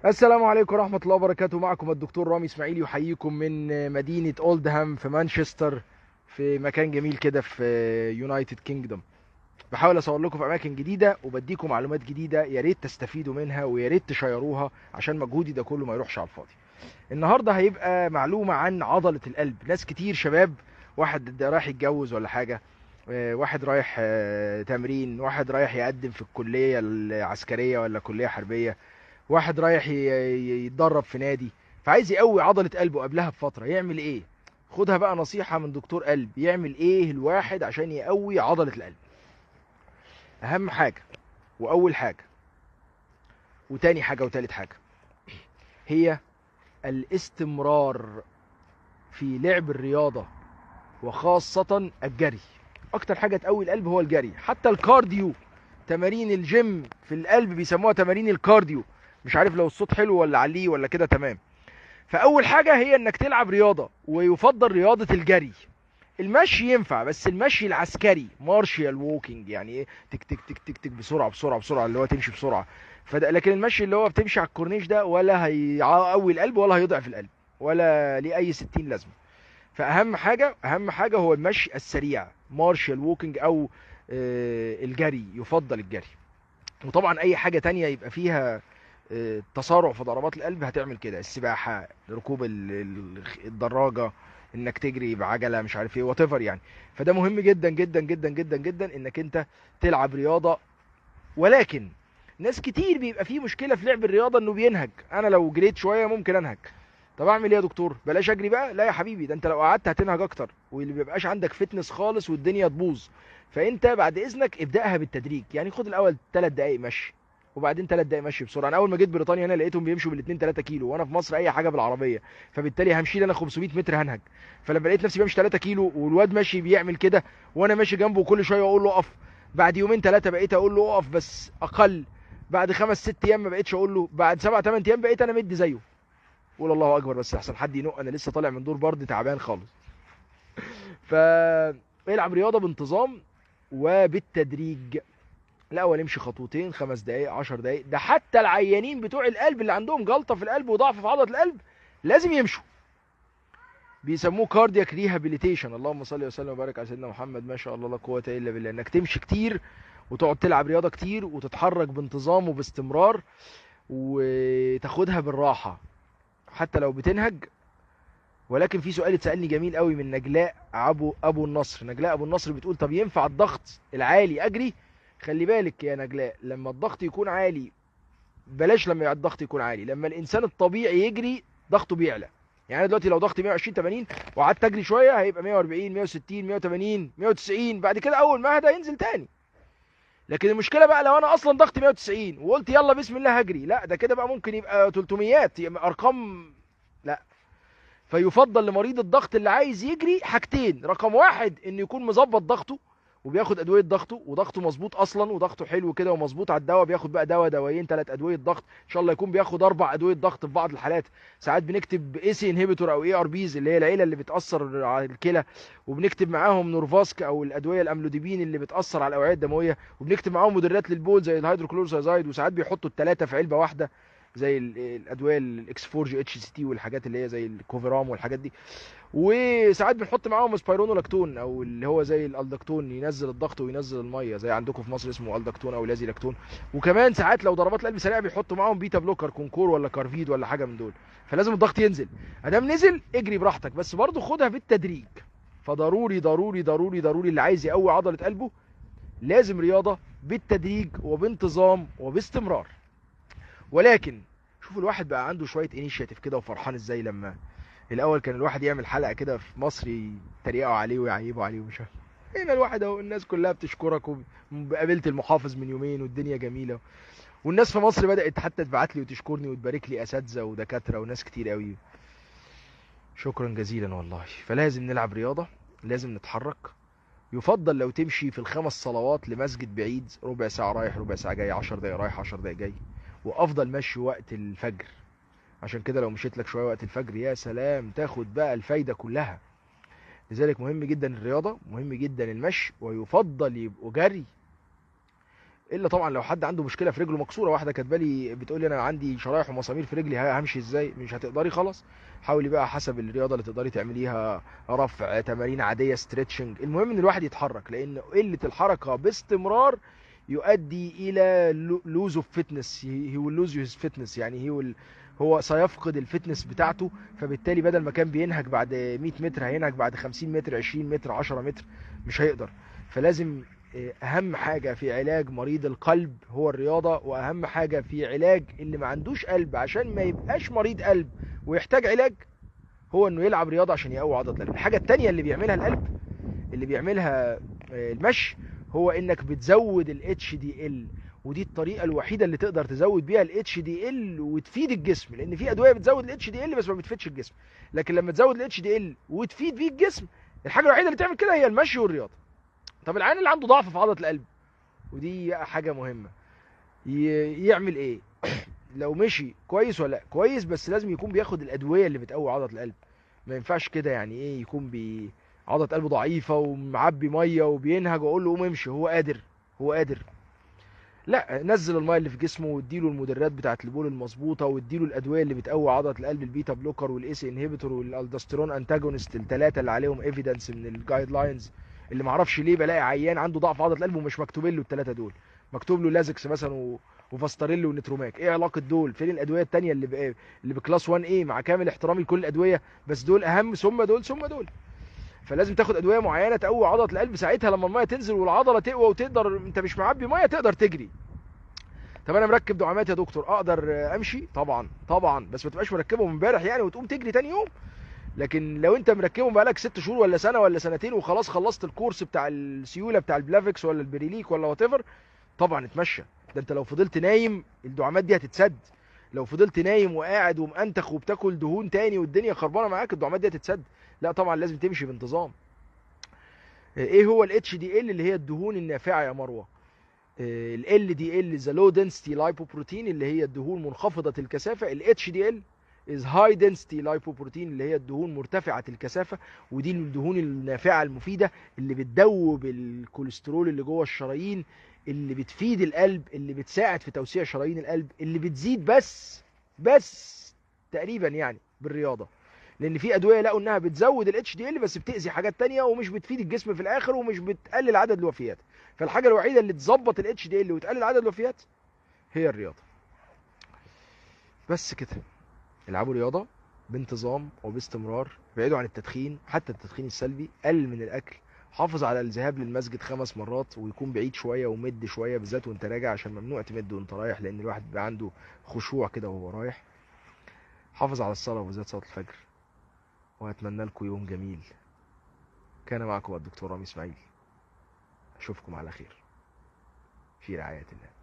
السلام عليكم ورحمة الله وبركاته. معكم الدكتور رامي اسماعيل يحييكم من مدينة اولدهام في مانشستر، في مكان جميل كده في يونايتد كينجدوم. بحاول اصور لكم في اماكن جديدة وبديكم معلومات جديدة، يا ريت تستفيدوا منها ويا ريت تشيروها عشان مجهودي ده كله ما يروحش على الفاضي. النهارده هيبقى معلومة عن عضلة القلب. ناس كتير شباب، واحد ده رايح يتجوز ولا حاجة، واحد رايح تمرين، واحد رايح يقدم في الكلية العسكرية ولا كلية حربية، واحد رايح يتدرب في نادي، فعايز يقوي عضلة قلبه قبلها بفترة. يعمل ايه؟ خدها بقى نصيحة من دكتور قلب. يعمل ايه الواحد عشان يقوي عضلة القلب؟ اهم حاجة واول حاجة وتاني حاجة وتالت حاجة هي الاستمرار في لعب الرياضة، وخاصة الجري. اكتر حاجة تقوي القلب هو الجري. حتى الكارديو، تمارين الجيم في القلب بيسموها تمارين الكارديو. مش عارف لو الصوت حلو ولا عليه ولا كده تمام. فاول حاجه هي انك تلعب رياضه، ويفضل رياضه الجري. المشي ينفع بس المشي العسكري، مارشال ووكينج، يعني ايه؟ تك تك تك تك تك بسرعه بسرعه بسرعه، اللي هو تمشي بسرعه. فده لكن المشي اللي هو بتمشي على الكورنيش ده ولا هيقوي القلب ولا هيضعف القلب ولا ليه اي 60 لازمه. فاهم حاجه، اهم حاجه هو المشي السريع، مارشال ووكينج او الجري، يفضل الجري. وطبعا اي حاجه تانية يبقى فيها تسارع في ضربات القلب هتعمل كده: السباحه، ركوب الدراجه، انك تجري بعجله، مش عارف ايه، وات ايفر يعني. فده مهم جدا جدا جدا جدا جدا انك انت تلعب رياضه. ولكن ناس كتير بيبقى فيه مشكله في لعب الرياضه، انه بينهج. انا لو جريت شويه ممكن انهج. طب اعمل ايه يا دكتور؟ بلاش اجري بقى؟ لا يا حبيبي، ده انت لو قعدت هتنهج اكتر، واللي بيبقاش عندك فتنس خالص والدنيا تبوظ. فانت بعد اذنك ابداها بالتدريج. يعني خد الاول 3 دقائق مشي، وبعدين 3 دقائق مشي بسرعه. انا اول ما جيت بريطانيا هنا لقيتهم بيمشوا بال2 3 كيلو، وانا في مصر اي حاجه بالعربيه. فبالتالي همشي لي انا 500 متر هنهج. فلما لقيت نفسي بمشي 3 كيلو والواد ماشي بيعمل كده وانا ماشي جنبه وكل شويه اقول له اقف، بعد يومين 3 بقيت اقول له اقف بس اقل، بعد 5 6 ايام ما بقيتش اقول له، بعد 7 8 ايام بقيت انا مدي زيه. قول الله اكبر بس احسن حد ينق، انا لسه طالع من دور برد تعبان خالص. ف العب رياضه بانتظام وبالتدريج. الاول امشي خطوتين، 5 دقائق، 10 دقائق. ده حتى العيانين بتوع القلب اللي عندهم جلطه في القلب وضعف في عضله القلب لازم يمشوا. بيسموه كاردياك ريهابيليتيشن. اللهم صل وسلم وبارك على سيدنا محمد. ما شاء الله لا قوه الا بالله. انك تمشي كتير وتقعد تلعب رياضه كتير وتتحرك بانتظام وباستمرار وتاخدها بالراحه حتى لو بتنهج. ولكن في سؤال اتسالني جميل قوي من نجلاء ابو النصر. نجلاء ابو النصر بتقول: طب ينفع الضغط العالي اجري؟ خلي بالك يا نجلاء، لما الضغط يكون عالي، بلاش لما الضغط يكون عالي، لما الانسان الطبيعي يجري ضغطه بيعلى. يعني انا دلوقتي لو ضغطي 120 80 وقعدت اجري شويه هيبقى 140 160 180 190، بعد كده اول ما اهدى ينزل تاني. لكن المشكله بقى لو انا اصلا ضغطي 190 وقلت يلا بسم الله هجري، لا ده كده بقى ممكن يبقى 300، يبقى ارقام. لا. فيفضل لمريض الضغط اللي عايز يجري حاجتين: رقم واحد انه يكون مظبط ضغطه وبياخد ادويه ضغطه، وضغطه مظبوط اصلا وضغطه حلو كده ومظبوط على الدواء، بياخد بقى دواء دوايين 3 ادويه ضغط، ان شاء الله يكون بياخد 4 ادويه ضغط في بعض الحالات. ساعات بنكتب اي سي انهبيتور او اي ار بيز اللي هي العيله اللي بتاثر على الكلى، وبنكتب معاهم نورفاسك او الادويه الاملوديبين اللي بتاثر على الاوعيه الدمويه، وبنكتب معاهم مدرات للبول زي الهيدروكلوروثيازايد، وساعات بيحطوا ال3 في علبه واحده زي الادويه الاكس 4 جي اتش سي تي والحاجات اللي هي زي الكوفرام والحاجات دي. وساعات بنحط معاهم سبايرونولاكتون او اللي هو زي الالدكتون، ينزل الضغط وينزل الميه، زي عندكم في مصر اسمه الدكتون او لازي لاكتون. وكمان ساعات لو ضربات القلب سريعه بيحطوا معاهم بيتا بلوكر، كونكور ولا كارفيد ولا حاجه من دول. فلازم الضغط ينزل. ادام نزل اجري براحتك، بس برضه خدها بالتدريج. فضروري ضروري ضروري ضروري اللي عايز يقوي عضله قلبه لازم رياضه بالتدريج وبانتظام وباستمرار. ولكن شوف الواحد بقى عنده شويه انيشياتيف كده وفرحان ازاي. لما الاول كان الواحد يعمل حلقه كده في مصر يتريقوا عليه ويعيبوا عليه ومش عارف. هنا الواحد اهو الناس كلها بتشكرك، وقابلت المحافظ من يومين والدنيا جميله. والناس في مصر بدات حتى تبعت لي وتشكرني وتبارك لي، اساتذه ودكاتره وناس كتير قوي. شكرا جزيلا والله. فلازم نلعب رياضه، لازم نتحرك. يفضل لو تمشي في ال5 صلوات لمسجد بعيد ربع ساعه رايح ربع ساعه جاي، 10 دقايق رايح 10 دقايق جاي. وافضل مشي وقت الفجر. عشان كده لو مشيت لك شويه وقت الفجر يا سلام، تاخد بقى الفايده كلها. لذلك مهم جدا الرياضه، مهم جدا المشي، ويفضل يبقوا جري الا طبعا لو حد عنده مشكله في رجله مكسوره. واحده كاتبالي بتقول لي انا عندي شرايح ومسامير في رجلي، همشي ازاي؟ مش هتقدري خلاص. حاولي بقى حسب الرياضه اللي تقدري تعمليها، رفع، تمارين عاديه، ستريتشنج. المهم ان الواحد يتحرك، لان قله الحركه باستمرار يؤدي الى لوز اوف فتنس. هي ويل لوز هيز فتنس، يعني هو سيفقد الفتنس بتاعته. فبالتالي بدل ما كان بينهج بعد 100 متر هينهج بعد 50 متر، 20 متر، 10 متر، مش هيقدر. فلازم اهم حاجة في علاج مريض القلب هو الرياضة، واهم حاجة في علاج اللي ما عندوش قلب عشان ما يبقاش مريض قلب ويحتاج علاج هو انه يلعب رياضة عشان يقوي عضلة القلب. الحاجة التانية اللي بيعملها القلب، اللي بيعملها المشي، هو انك بتزود ال HDL. ودي الطريقة الوحيدة اللي تقدر تزود بيها ال HDL وتفيد الجسم، لان في ادوية بتزود ال HDL بس ما بتفيدش الجسم. لكن لما تزود ال HDL وتفيد بيه الجسم، الحاجة الوحيدة اللي تعمل كده هي المشي والرياضة. طب العيان اللي عنده ضعف في عضلة القلب، ودي حاجة مهمة، يعمل ايه؟ لو مشي كويس ولا كويس، بس لازم يكون بياخد الادوية اللي بتقوي عضلة القلب. ما ينفعش كده يعني ايه يكون عضلة قلبه ضعيفة ومعبي مية وبينهج واقول له قوم امشي، هو قادر. لا، نزل المية اللي في جسمه، واديله المدرات بتاعه البول المظبوطه، واديله الادويه اللي بتقوي عضله القلب، البيتا بلوكر والاس انهبيتور والالدوستيرون انتاجونست، الثلاثه اللي عليهم ايفيدنس من الجايد لاينز. اللي معرفش ليه بلاقي عيان عنده ضعف عضله قلب ومش مكتوب له الثلاثه دول، مكتوب له لازكس مثلا وفاستاريل ونتروماك. ايه علاقه دول؟ فين الادويه الثانيه اللي بكلاس 1 ايه؟ مع كامل احترامي لكل الادويه، بس دول اهم، ثم دول، ثم دول. فلازم تاخد ادويه معينه تقوي عضله القلب، ساعتها لما الميه تنزل والعضله تقوى وتقدر، انت مش معبي ميه، تقدر تجري. طب انا مركب دعامات يا دكتور، اقدر امشي؟ طبعا طبعا، بس ما تبقاش مركبهم امبارح يعني وتقوم تجري تاني يوم. لكن لو انت مركبهم بقالك 6 شهور ولا سنه ولا سنتين وخلاص خلصت الكورس بتاع السيوله بتاع البلافكس ولا البريليك ولا وات ايفر، طبعا اتمشى. ده انت لو فضلت نايم الدعامات دي هتتسد. لو فضلت نايم وقاعد ومأنتخ وبتاكل دهون تاني والدنيا خربانه معاك، الدعامات دي هتتسد. لا طبعا لازم تمشي بانتظام. ايه هو ال HDL؟ اللي هي الدهون النافعه يا مروه. ال LDL the low density lipoprotein اللي هي الدهون منخفضة الكثافة. ال HDL is high density lipoprotein اللي هي الدهون مرتفعة الكثافة. ودي الدهون النافعة المفيدة اللي بتدوب الكوليسترول اللي جوه الشرايين، اللي بتفيد القلب، اللي بتساعد في توسيع شرايين القلب، اللي بتزيد بس تقريبا يعني بالرياضة. لان في ادويه لقوا انها بتزود ال HDL بس بتاذي حاجات تانية ومش بتفيد الجسم في الاخر ومش بتقلل عدد الوفيات. فالحاجه الوحيده اللي تظبط ال HDL وتقلل عدد الوفيات هي الرياضه. بس كده. العبوا رياضه بانتظام وباستمرار، ابعدوا عن التدخين، حتى التدخين السلبي، قلل من الاكل، حافظ على الذهاب للمسجد 5 مرات ويكون بعيد شويه، ومد شويه بالذات وانت راجع، عشان ممنوع تمد وانت رايح، لان الواحد بيبقى عنده خشوع كده وهو رايح. حافظ على الصلاه وبالذات صلاه الفجر. واتمنى لكم يوم جميل. كان معكم الدكتور رامي اسماعيل. اشوفكم على خير في رعاية الله.